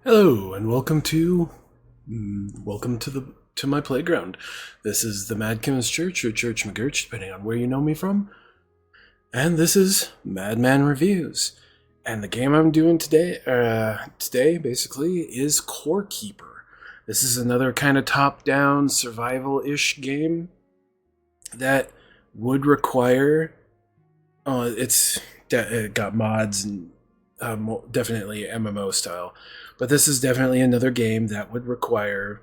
Hello and welcome to my playground. This is the Mad Chemist Church or Church McGurch, depending on where you know me from. And this is Madman Reviews. And the game I'm doing today basically is Core Keeper. This is another kind of top-down survival-ish game that would require. It got mods and definitely MMO style. But this is definitely another game that would require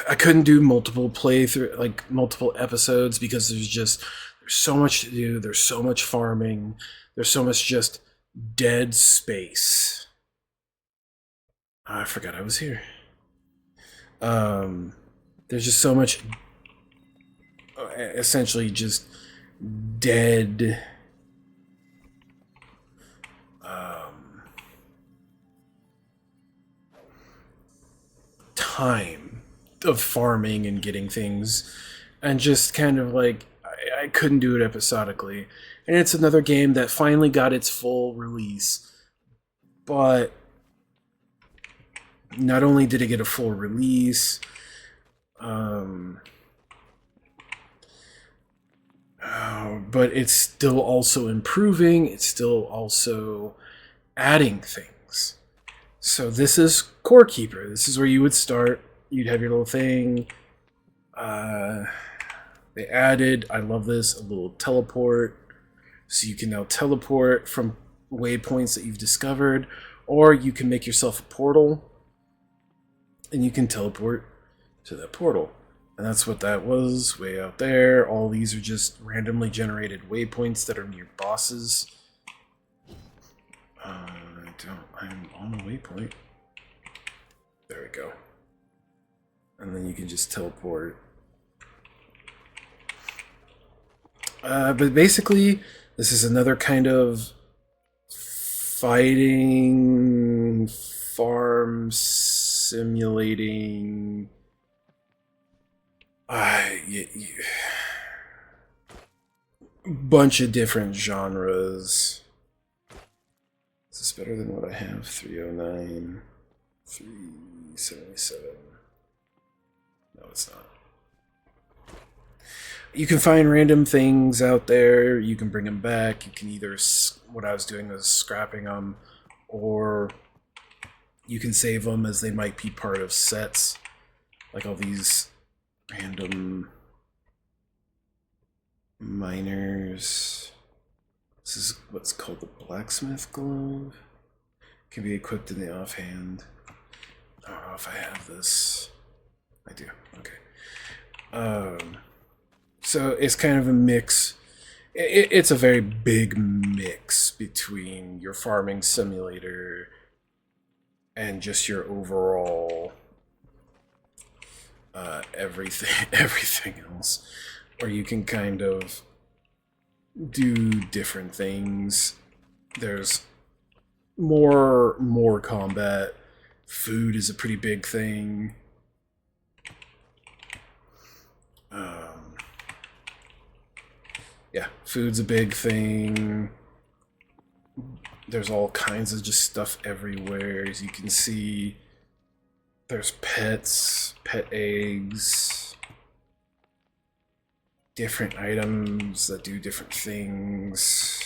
I couldn't do multiple playthrough, like multiple episodes, because there's so much to do. There's so much farming. There's so much just dead space. I forgot I was here. There's just so much, essentially just dead time of farming and getting things, and just kind of like I couldn't do it episodically. And it's another game that finally got its full release, but not only did it get a full release, but it's still also improving. It's still also adding things. So this is Core Keeper. This is where you would start. You'd have your little thing. They added, I love this, a little teleport. So you can now teleport from waypoints that you've discovered, or you can make yourself a portal, and you can teleport to that portal. And that's what that was, way out there. All these are just randomly generated waypoints that are near bosses. I'm on a waypoint. There we go. And then you can just teleport. But basically, this is another kind of fighting, farm simulating. Bunch of different genres. Is this better than what I have? 309, 377. No, it's not. You can find random things out there. You can bring them back. You can either, what I was doing was scrapping them, or you can save them as they might be part of sets. Like all these random miners. This is what's called the blacksmith glove. Can be equipped in the offhand. I don't know if I have this. I do. Okay. So it's kind of a mix. It's a very big mix between your farming simulator and just your overall everything else, where you can kind of do different things. There's more combat. Food is a pretty big thing. Yeah, food's a big thing. There's all kinds of just stuff everywhere. As you can see, there's pets, pet eggs, different items that do different things.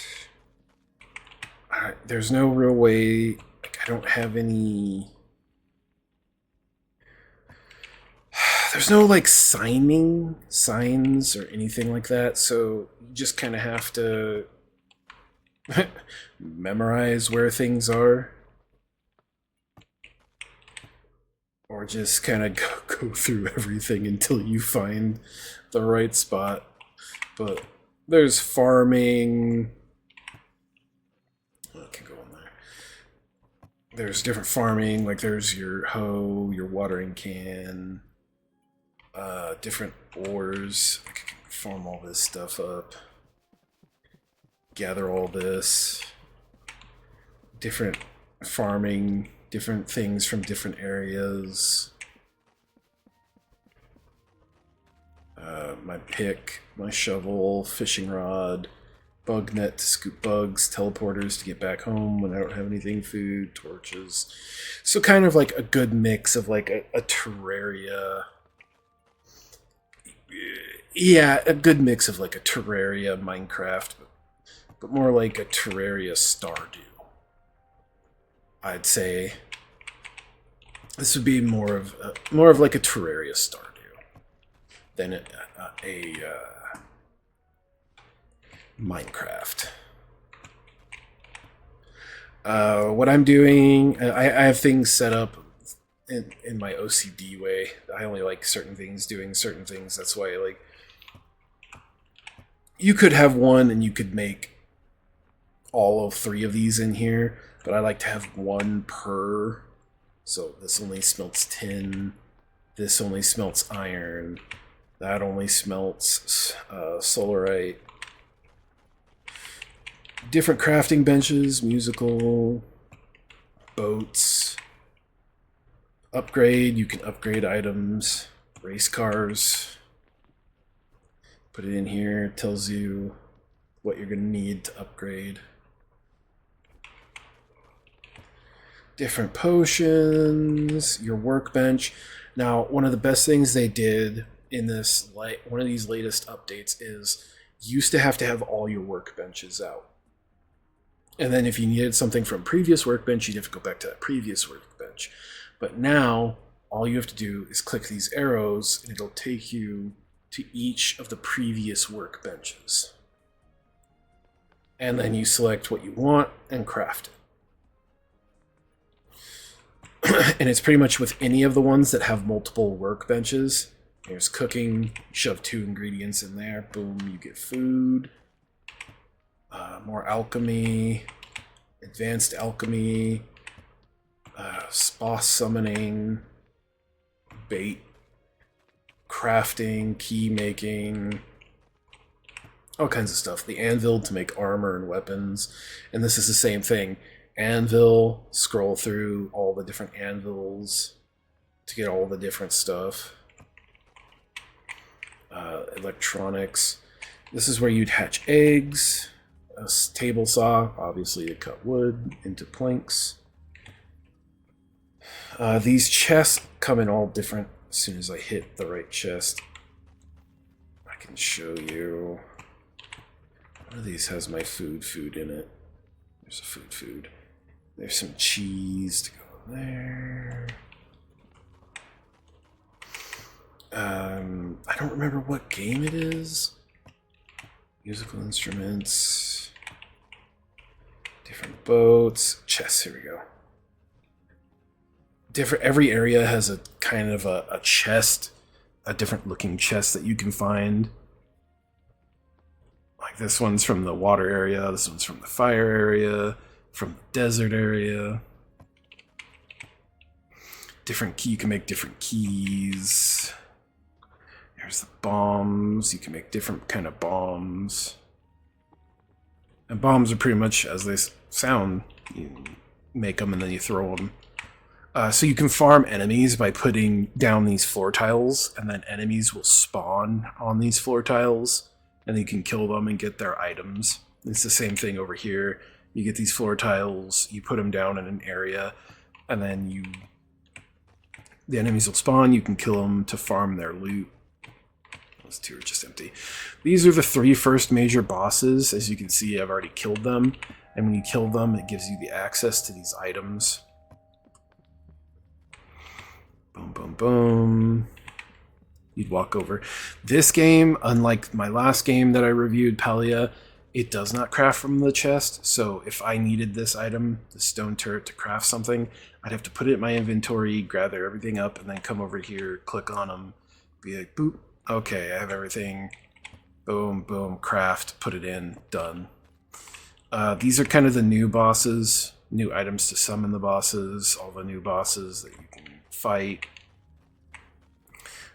There's no real way, like, I don't have any. There's no like signs or anything like that, so you just kind of have to memorize where things are, or just kind of go through everything until you find the right spot. But there's farming. I can go in there. There's different farming, like there's your hoe, your watering can, different ores. I can farm all this stuff up, gather all this, different farming, different things from different areas. My pick, my shovel, fishing rod, bug net to scoop bugs, teleporters to get back home when I don't have anything, food, torches. So kind of like a good mix of like a Terraria. Yeah, a good mix of like a Terraria Minecraft, but more like a Terraria Stardew. I'd say this would be more of like a Terraria Stardew than a Minecraft. What I'm doing, I have things set up in my OCD way. I only like certain things doing certain things. That's why, like, you could have one and you could make all of 3 of these in here, but I like to have one per. So this only smelts tin, this only smelts iron, that only smelts solarite. Different crafting benches, musical, boats. Upgrade, you can upgrade items, race cars. Put it in here, it tells you what you're going to need to upgrade. Different potions, your workbench. Now, one of the best things they did in this, one of these latest updates is you used to have all your workbenches out. And then if you needed something from previous workbench, you'd have to go back to that previous workbench. But now, all you have to do is click these arrows, and it'll take you to each of the previous workbenches. And then you select what you want and craft it. And it's pretty much with any of the ones that have multiple workbenches. There's cooking, shove 2 ingredients in there, boom, you get food. More alchemy, advanced alchemy, boss summoning, bait, crafting, key making, all kinds of stuff. The anvil to make armor and weapons. And this is the same thing. Anvil, scroll through all the different anvils to get all the different stuff. Electronics. This is where you'd hatch eggs. A table saw, obviously to cut wood into planks. These chests come in all different. As soon as I hit the right chest, I can show you. One of these has my food in it. There's a food. There's some cheese to go in there. I don't remember what game it is. Musical instruments. Different boats. Chests, here we go. Every area has a kind of a chest, a different looking chest that you can find. Like this one's from the water area, this one's from the fire area, from the desert area. Different key, you can make different keys. There's the bombs, you can make different kind of bombs. And bombs are pretty much as they sound. You make them and then you throw them. So you can farm enemies by putting down these floor tiles, and then enemies will spawn on these floor tiles, and you can kill them and get their items. It's the same thing over here. You get these floor tiles, you put them down in an area, and then the enemies will spawn, you can kill them to farm their loot. Those 2 are just empty. These are the 3 first major bosses. As you can see, I've already killed them, and when you kill them, it gives you the access to these items. Boom, boom, boom. You'd walk over. This game, unlike my last game that I reviewed, Palia, it does not craft from the chest. So if I needed this item, the stone turret, to craft something, I'd have to put it in my inventory, gather everything up, and then come over here, click on them, be like, boop, okay, I have everything. Boom, boom, craft, put it in, done. These are kind of the new bosses, new items to summon the bosses, all the new bosses that you can fight.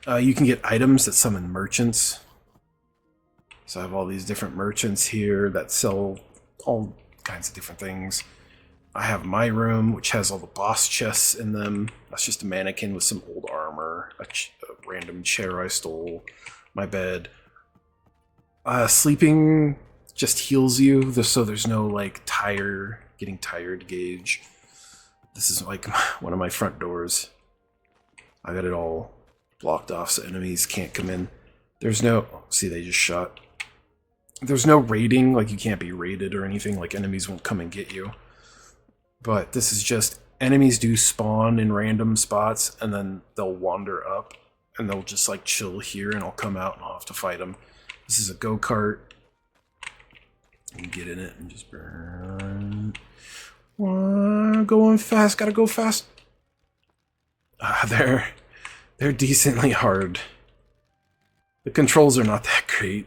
You can get items that summon merchants. So I have all these different merchants here that sell all kinds of different things. I have my room, which has all the boss chests in them. That's just a mannequin with some old armor, a random chair I stole, my bed. Sleeping just heals you, so there's no like getting tired gauge. This is like one of my front doors. I got it all blocked off so enemies can't come in. There's no, see, they just shot. There's no raiding, like you can't be raided or anything, like enemies won't come and get you. But this is just, enemies do spawn in random spots and then they'll wander up and they'll just like chill here and I'll come out and I'll have to fight them. This is a go-kart. You can get in it and just burn. Going fast, gotta go fast. They're decently hard. The controls are not that great.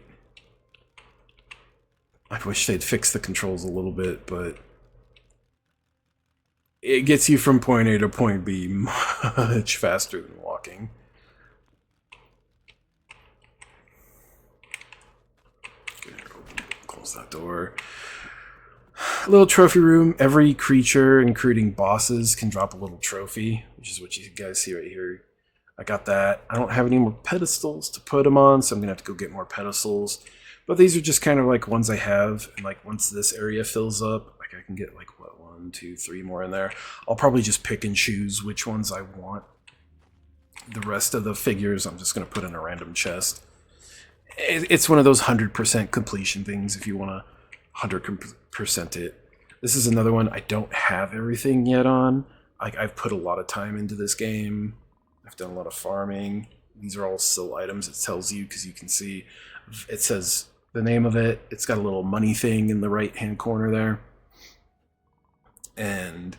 I wish they'd fix the controls a little bit, but it gets you from point A to point B much faster than walking. Close that door. A little trophy room. Every creature, including bosses, can drop a little trophy, which is what you guys see right here. I got that. I don't have any more pedestals to put them on, so I'm going to have to go get more pedestals. But these are just kind of like ones I have, and like once this area fills up, like I can get like, what, 1, 2, 3 more in there. I'll probably just pick and choose which ones I want. The rest of the figures I'm just going to put in a random chest. It's one of those 100% completion things if you want to 100% it. This is another one I don't have everything yet on. I've put a lot of time into this game. I've done a lot of farming. These are all still items. It tells you because you can see it says the name of it. It's got a little money thing in the right hand corner there. And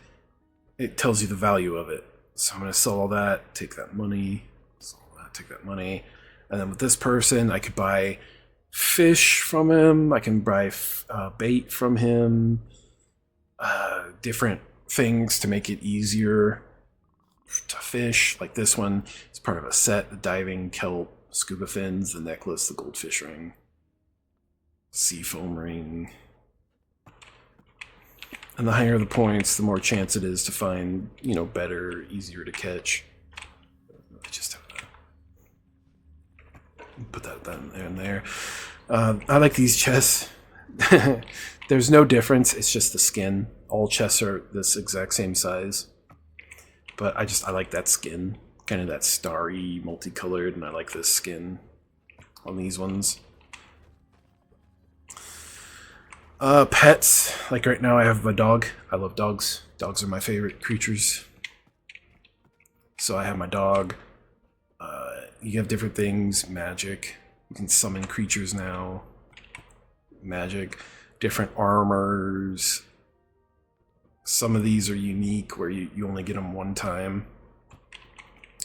it tells you the value of it. So I'm going to sell all that, take that money, sell that, take that money. And then with this person, I could buy fish from him. I can buy bait from him. Different things to make it easier to fish. Like this one is part of a set: the diving kelp, scuba fins, the necklace, the goldfish ring, sea foam ring. And the higher the points, the more chance it is to find, better, easier to catch. I just have to put that in there. I like these chests. There's no difference. It's just the skin. All chests are this exact same size. But I like that skin. Kind of that starry, multicolored, and I like this skin on these ones. Pets. Like right now I have a dog. I love dogs. Dogs are my favorite creatures. So I have my dog. You have different things. Magic. You can summon creatures now. Magic. Different armors. Some of these are unique where you only get them one time.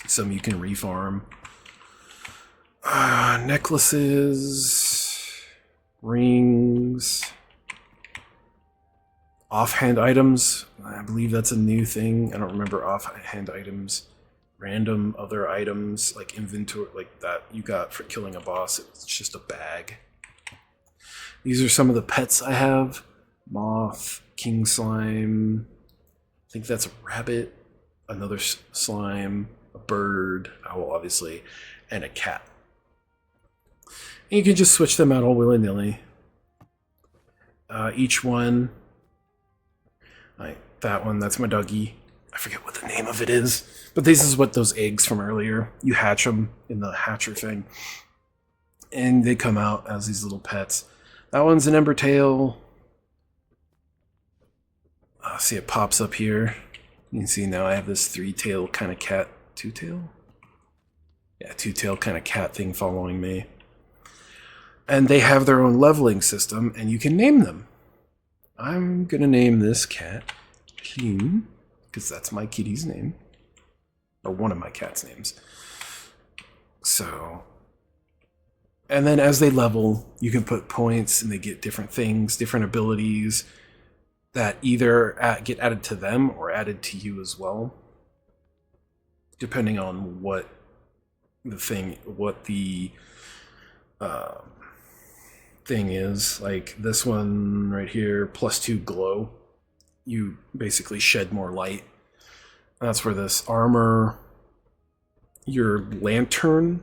Some you can refarm. Necklaces. Rings. Offhand items. I believe that's a new thing. I don't remember offhand items. Random other items like inventory, like that you got for killing a boss. It's just a bag. These are some of the pets I have. Moth, king slime. I think that's a rabbit. Another slime. A bird. Owl, obviously. And a cat. And you can just switch them out all willy-nilly. Each one. Like that one, that's my doggy. I forget what the name of it is. But this is what those eggs from earlier. You hatch them in the hatcher thing. And they come out as these little pets. That one's an ember tail. See, it pops up here. You can see now I have this 3-tail kind of cat. 2-tail? Yeah, 2-tail kind of cat thing following me. And they have their own leveling system, and you can name them. I'm going to name this cat Keen, because that's my kitty's name. Or one of my cat's names. So, and then as they level, you can put points, and they get different things, different abilities that either get added to them or added to you as well, depending on what the thing is. Like this one right here, +2 glow. You basically shed more light. That's where this armor, your lantern,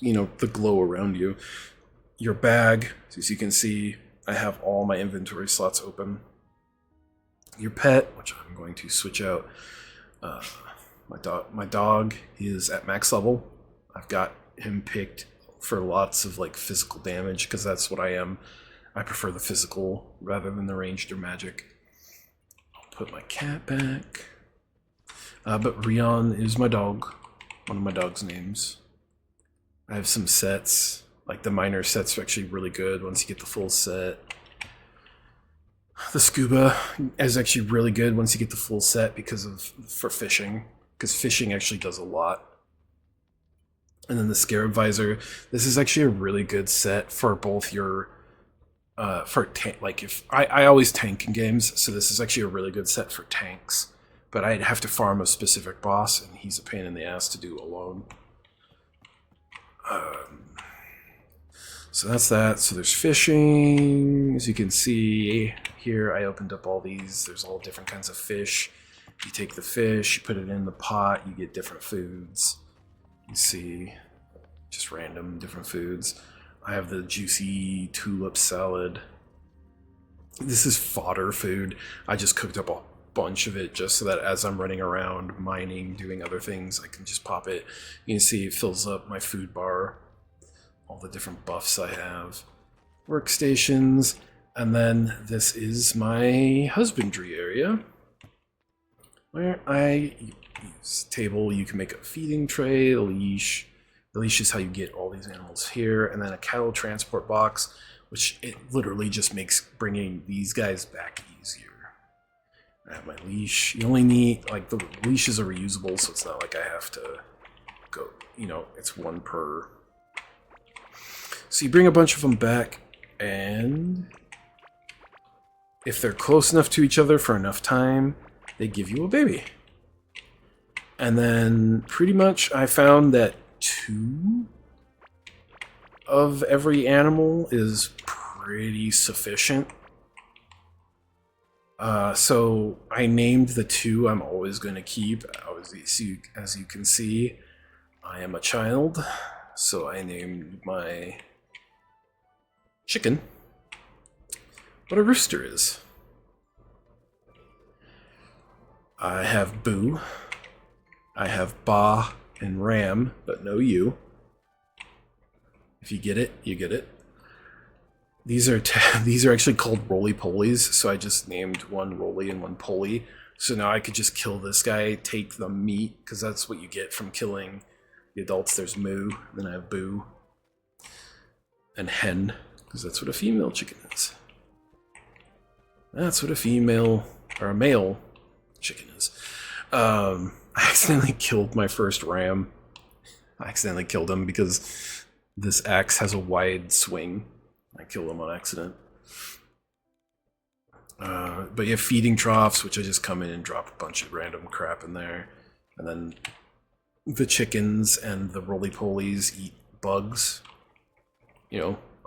the glow around you, your bag, as you can see, I have all my inventory slots open. Your pet, which I'm going to switch out. My dog is at max level. I've got him picked for lots of like physical damage because that's what I am. I prefer the physical rather than the ranged or magic. I'll put my cat back. But Rion is my dog, one of my dog's names. I have some sets, like the minor sets are actually really good once you get the full set. The scuba is actually really good once you get the full set for fishing, because fishing actually does a lot. And then the scarab visor, this is actually a really good set for both your if I always tank in games, so this is actually a really good set for tanks. But I'd have to farm a specific boss, and he's a pain in the ass to do alone. So that's that. So there's fishing. As you can see here, I opened up all these. There's all different kinds of fish. You take the fish, you put it in the pot, you get different foods. You see just random different foods. I have the juicy tulip salad. This is fodder food. I just cooked up a bunch of it just so that as I'm running around mining, doing other things, I can just pop it. You can see it fills up my food bar, all the different buffs I have, workstations, and then this is my husbandry area where I use table. You can make a feeding tray, a leash. The leash is how you get all these animals here, and then a cattle transport box, which it literally just makes bringing these guys back easier. I have my leash. You only need, like, the leashes are reusable, so it's not like I have to go, it's one per. So you bring a bunch of them back, and if they're close enough to each other for enough time, they give you a baby. And then pretty much I found that 2 of every animal is pretty sufficient. So I named the 2 I'm always going to keep. As you can see, I am a child, so I named my chicken what a rooster is. I have Boo. I have Ba and Ram, but no you. If you get it, you get it. These are actually called roly-polies, so I just named one roly and one poly. So now I could just kill this guy, take the meat, because that's what you get from killing the adults. There's Moo, then I have Boo, and Hen, because that's what a female chicken is. That's what a female, or a male chicken is. I accidentally killed my first ram. I accidentally killed him because this axe has a wide swing. I killed him on accident. But you have feeding troughs, which I just come in and drop a bunch of random crap in there. And then the chickens and the roly-polies eat bugs.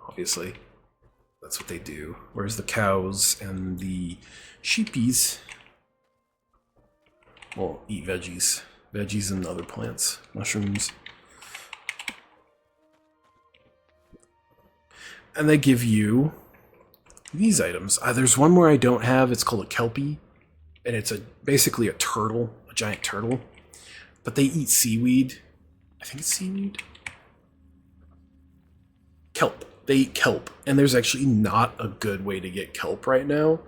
Obviously. That's what they do. Whereas the cows and the sheepies will eat veggies. Veggies and other plants. Mushrooms. And they give you these items. There's one more I don't have. It's called a kelpie. And it's basically a turtle. A giant turtle. But they eat seaweed. I think it's seaweed. Kelp. They eat kelp. And there's actually not a good way to get kelp right now.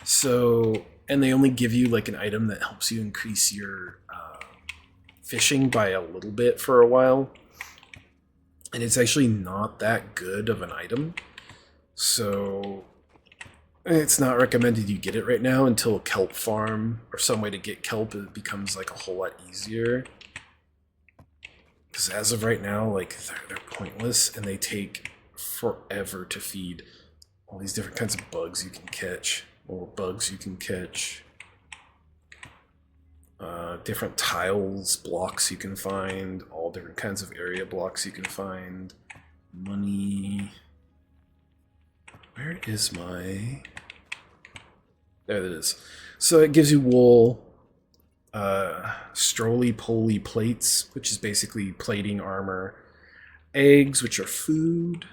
So, and they only give you like an item that helps you increase your fishing by a little bit for a while. And it's actually not that good of an item. So it's not recommended you get it right now until a kelp farm or some way to get kelp becomes like a whole lot easier. Because as of right now, like they're pointless and they take forever to feed. All these different kinds of bugs you can catch. Or bugs you can catch. Different tiles, blocks you can find, all different kinds of area blocks you can find. Money. Where is my... There it is. So it gives you wool, stroly-poly plates, which is basically plating armor, eggs, which are food,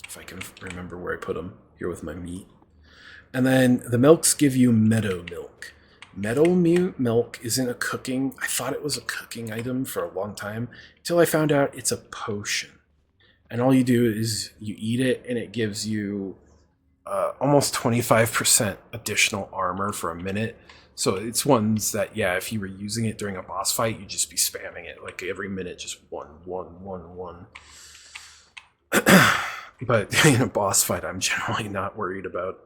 If I can remember where I put them. Here with my meat. And then the milks give you meadow milk. Meadow milk isn't a cooking. I thought it was a cooking item for a long time until I found out it's a potion. And all you do is you eat it, and it gives you almost 25% additional armor for a minute. So it's ones that, yeah, if you were using it during a boss fight, you'd just be spamming it. Like every minute, just one. But in a boss fight, I'm generally not worried about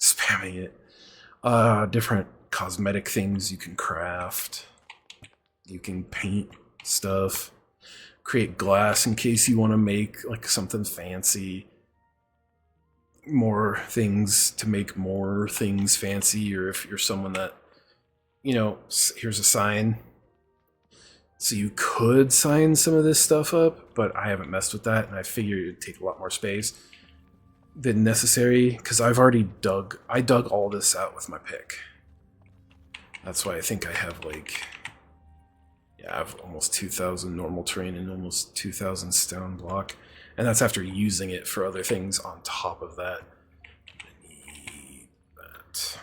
spamming it. Different cosmetic things you can craft. You can paint stuff. Create glass in case you want to make like something fancy. More things to make more things fancy, or if you're someone that, you know, here's a sign. So you could sign some of this stuff up, but I haven't messed with that, and I figured it'd take a lot more space than necessary, because I've already dug all this out with my pick. That's why I think I have like, yeah, I have almost 2,000 normal terrain and almost 2,000 stone block. And that's after using it for other things on top of that. I need that.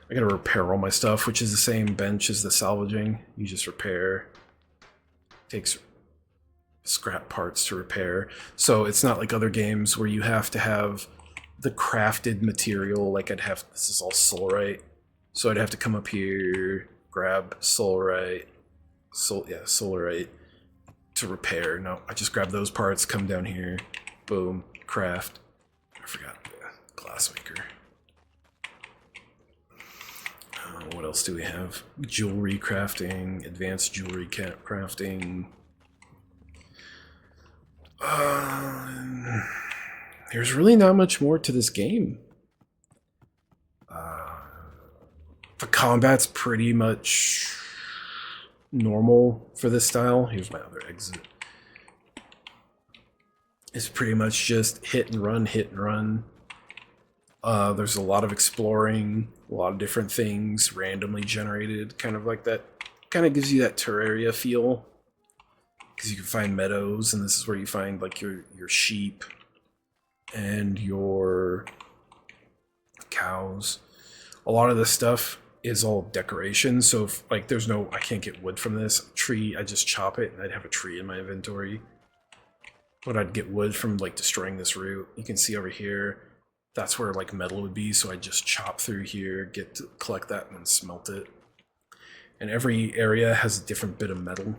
I gotta repair all my stuff, which is the same bench as the salvaging. You just repair. Takes scrap parts to repair. So it's not like other games where you have to have the crafted material. Like this is all solarite. So I'd have to come up here, grab solarite, solarite to repair. No, I just grab those parts, come down here, boom, craft. I forgot the glass maker. What else do we have? Jewelry crafting, advanced jewelry crafting. There's really not much more to this game. The combat's pretty much normal for this style. Here's my other exit. It's pretty much just hit and run, hit and run. There's a lot of exploring, a lot of different things randomly generated, kind of like that. Kind of gives you that Terraria feel, because you can find meadows, and this is where you find like your sheep and your cows. A lot of this stuff is all decoration, so if, like, I can't get wood from this tree, I just chop it, and I'd have a tree in my inventory. But I'd get wood from like destroying this root. You can see over here, that's where like metal would be, so I just chop through here, get to collect that, and then smelt it. And every area has a different bit of metal.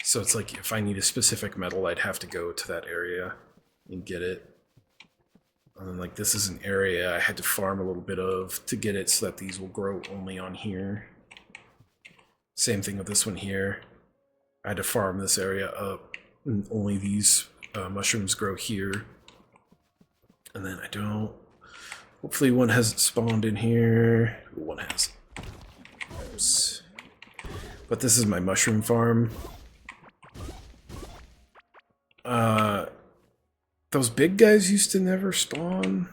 So it's like if I need a specific metal, I'd have to go to that area and get it. And then like this is an area I had to farm a little bit of to get it so that these will grow only on here. Same thing with this one here. I had to farm this area up, and only these mushrooms grow here. And then I don't... Hopefully one hasn't spawned in here. One has. Oops. But this is my mushroom farm. Those big guys used to never spawn.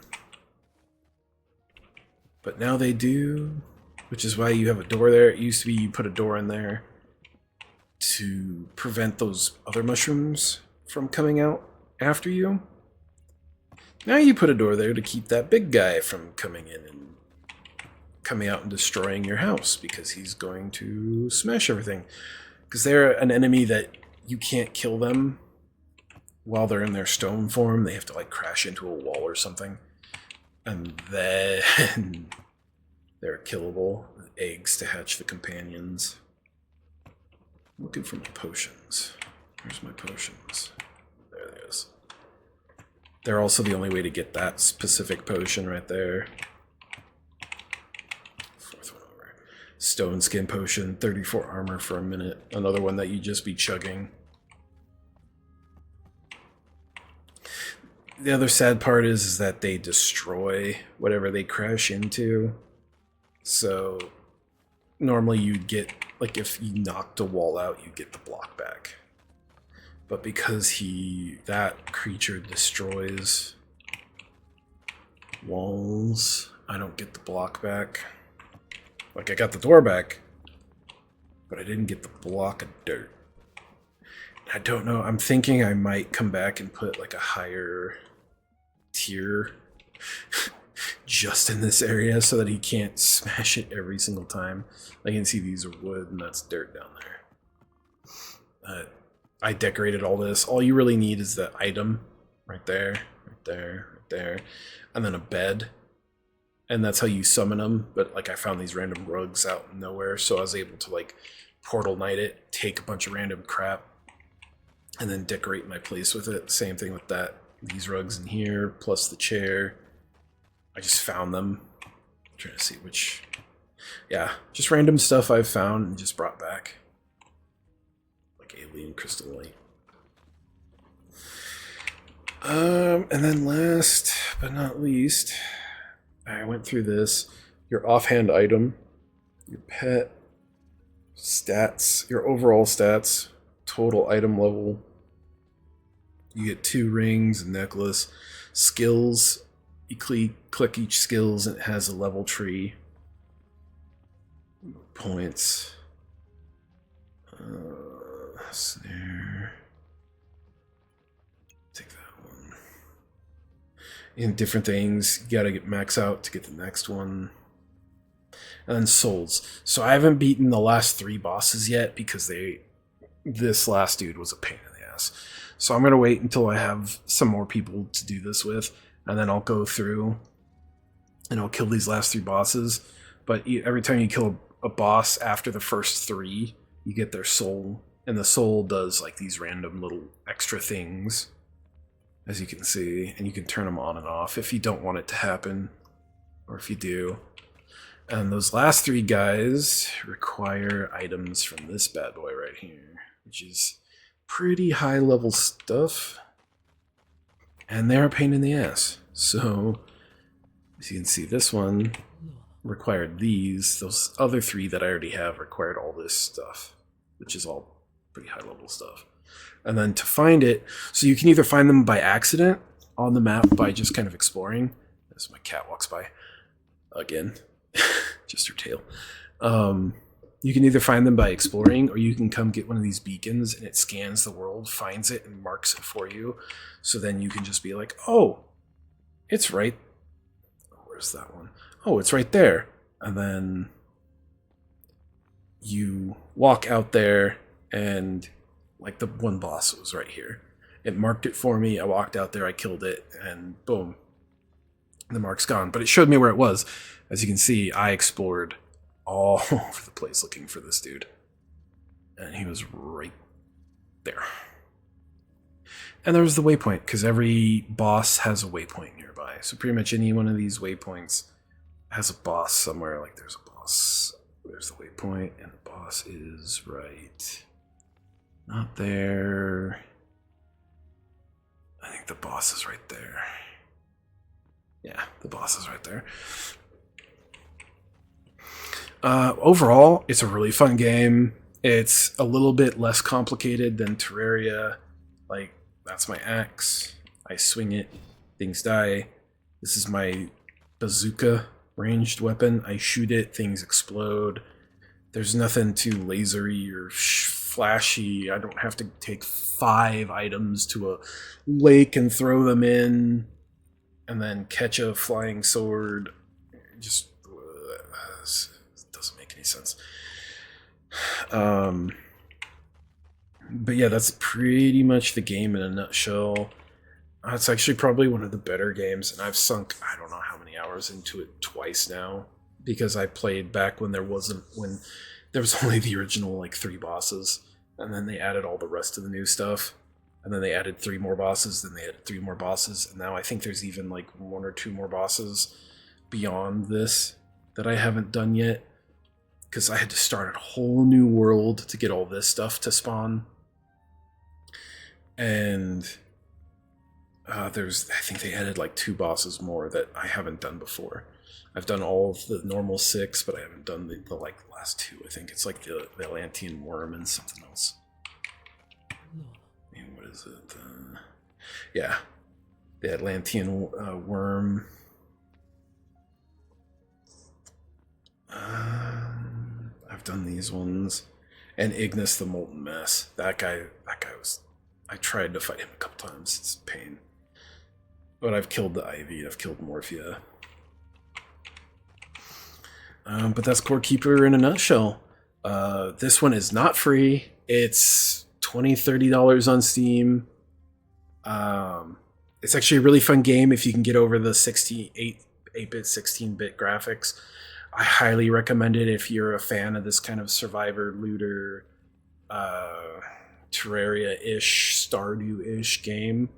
But now they do. Which is why you have a door there. It used to be you put a door in there to prevent those other mushrooms from coming out after you. Now you put a door there to keep that big guy from coming in and coming out and destroying your house, because he's going to smash everything. Because they're an enemy that you can't kill them while they're in their stone form. They have to like crash into a wall or something. And then they're killable. Eggs to hatch the companions. I'm looking for my potions. Where's my potions? There it is. They're also the only way to get that specific potion right there. Fourth one over. Stone skin potion, 34 armor for a minute. Another one that you just be chugging. The other sad part is that they destroy whatever they crash into. So normally you'd get, like if you knocked a wall out, you'd get the block back. But because that creature destroys walls, I don't get the block back. Like I got the door back, but I didn't get the block of dirt. I don't know. I'm thinking I might come back and put like a higher tier just in this area so that he can't smash it every single time. Like you can see these are wood and that's dirt down there. I decorated all this. All you really need is the item right there, right there, right there, and then a bed. And that's how you summon them. But like I found these random rugs out in nowhere, so I was able to like portal knight it, take a bunch of random crap, and then decorate my place with it. Same thing with that. These rugs in here, plus the chair. I just found them. I'm trying to see which. Yeah, just random stuff I've found and just brought back. Like alien crystal light. And then last but not least, I went through this. Your offhand item, your pet, stats, your overall stats, total item level. You get 2 rings, a necklace, skills. You click each skills and it has a level tree. Points. Snare. Take that one. In different things, you gotta get max out to get the next one. And then souls. So I haven't beaten the last 3 bosses yet because this last dude was a pain in the ass. So I'm gonna wait until I have some more people to do this with, and then I'll go through and I'll kill these last 3 bosses. But every time you kill a boss after the first 3, you get their soul, and the soul does like these random little extra things, as you can see, and you can turn them on and off if you don't want it to happen, or if you do. And those last 3 guys require items from this bad boy right here, which is pretty high level stuff, and they're a pain in the ass. So as you can see, this one required these. Those other 3 that I already have required all this stuff, which is all pretty high level stuff. And then to find it, so you can either find them by accident on the map by just kind of exploring, as my cat walks by again, just her tail. You can either find them by exploring, or you can come get one of these beacons and it scans the world, finds it, and marks it for you. So then you can just be like, oh, it's right. Where's that one? Oh, it's right there. And then you walk out there and like the one boss was right here. It marked it for me. I walked out there, I killed it, and boom, the mark's gone. But it showed me where it was. As you can see, I explored all over the place looking for this dude. And he was right there. And there was the waypoint, because every boss has a waypoint nearby. So pretty much any one of these waypoints has a boss somewhere. Like there's a boss, there's the waypoint, and the boss is right. Not there. I think the boss is right there. Yeah, the boss is right there. Overall, it's a really fun game. It's a little bit less complicated than Terraria. Like, that's my axe. I swing it, things die. This is my bazooka ranged weapon. I shoot it, things explode. There's nothing too lasery or flashy. I don't have to take 5 items to a lake and throw them in and then catch a flying sword. Just doesn't make any sense. But yeah, that's pretty much the game in a nutshell. It's actually probably one of the better games, and I've sunk I don't know how many hours into it twice now, because I played back when there was only the original like 3 bosses, and then they added all the rest of the new stuff, and then they added 3 more bosses, then they added 3 more bosses, and now I think there's even like 1 or 2 more bosses beyond this that I haven't done yet, because I had to start a whole new world to get all this stuff to spawn. And I think they added like 2 bosses more that I haven't done before. I've done all of the normal 6, but I haven't done the like last 2. I think it's like the Atlantean worm and something else. And what is it? Yeah, the Atlantean worm. I've done these ones, and Ignis the Molten Mass. That guy was I tried to fight him a couple times. It's a pain. But I've killed the Ivy. I've killed Morphia. But that's Core Keeper in a nutshell. This one is not free. It's $20-$30 on Steam. It's actually a really fun game if you can get over the 8-bit, 16-bit graphics. I highly recommend it if you're a fan of this kind of survivor, looter, Terraria-ish, Stardew-ish game.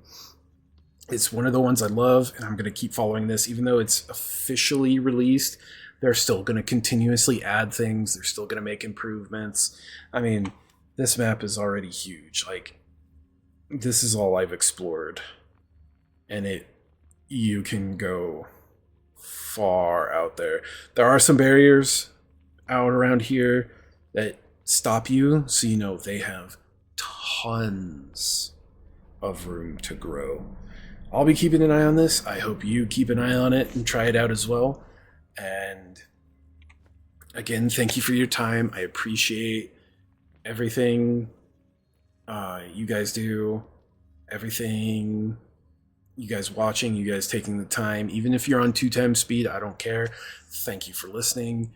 It's one of the ones I love, and I'm going to keep following this. Even though it's officially released, they're still going to continuously add things. They're still going to make improvements. I mean, this map is already huge. Like, this is all I've explored. And you can go far out there. There are some barriers out around here that stop you, so you know they have tons of room to grow. I'll be keeping an eye on this. I hope you keep an eye on it and try it out as well. And again, thank you for your time. I appreciate everything you guys do, everything you guys watching, you guys taking the time. Even if you're on 2x speed, I don't care. Thank you for listening.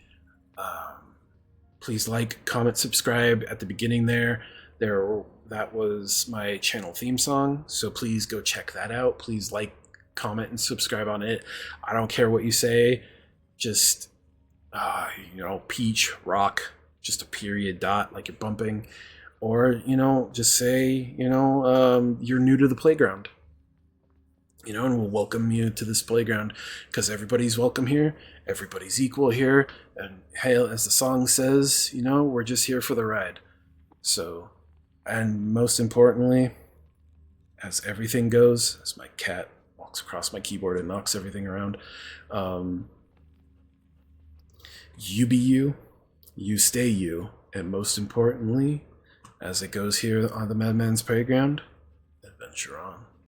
Please like, comment, subscribe at the beginning there. That was my channel theme song, so please go check that out. Please like, comment, and subscribe on it. I don't care what you say. Just, peach, rock, just a period, dot, like you're bumping. Or, just say, you're new to the playground. And we'll welcome you to this playground, because everybody's welcome here. Everybody's equal here. And hey, as the song says, we're just here for the ride. So, and most importantly, as everything goes, as my cat walks across my keyboard and knocks everything around, you be you, you stay you, and most importantly, as it goes here on the Madman's Playground, adventure on.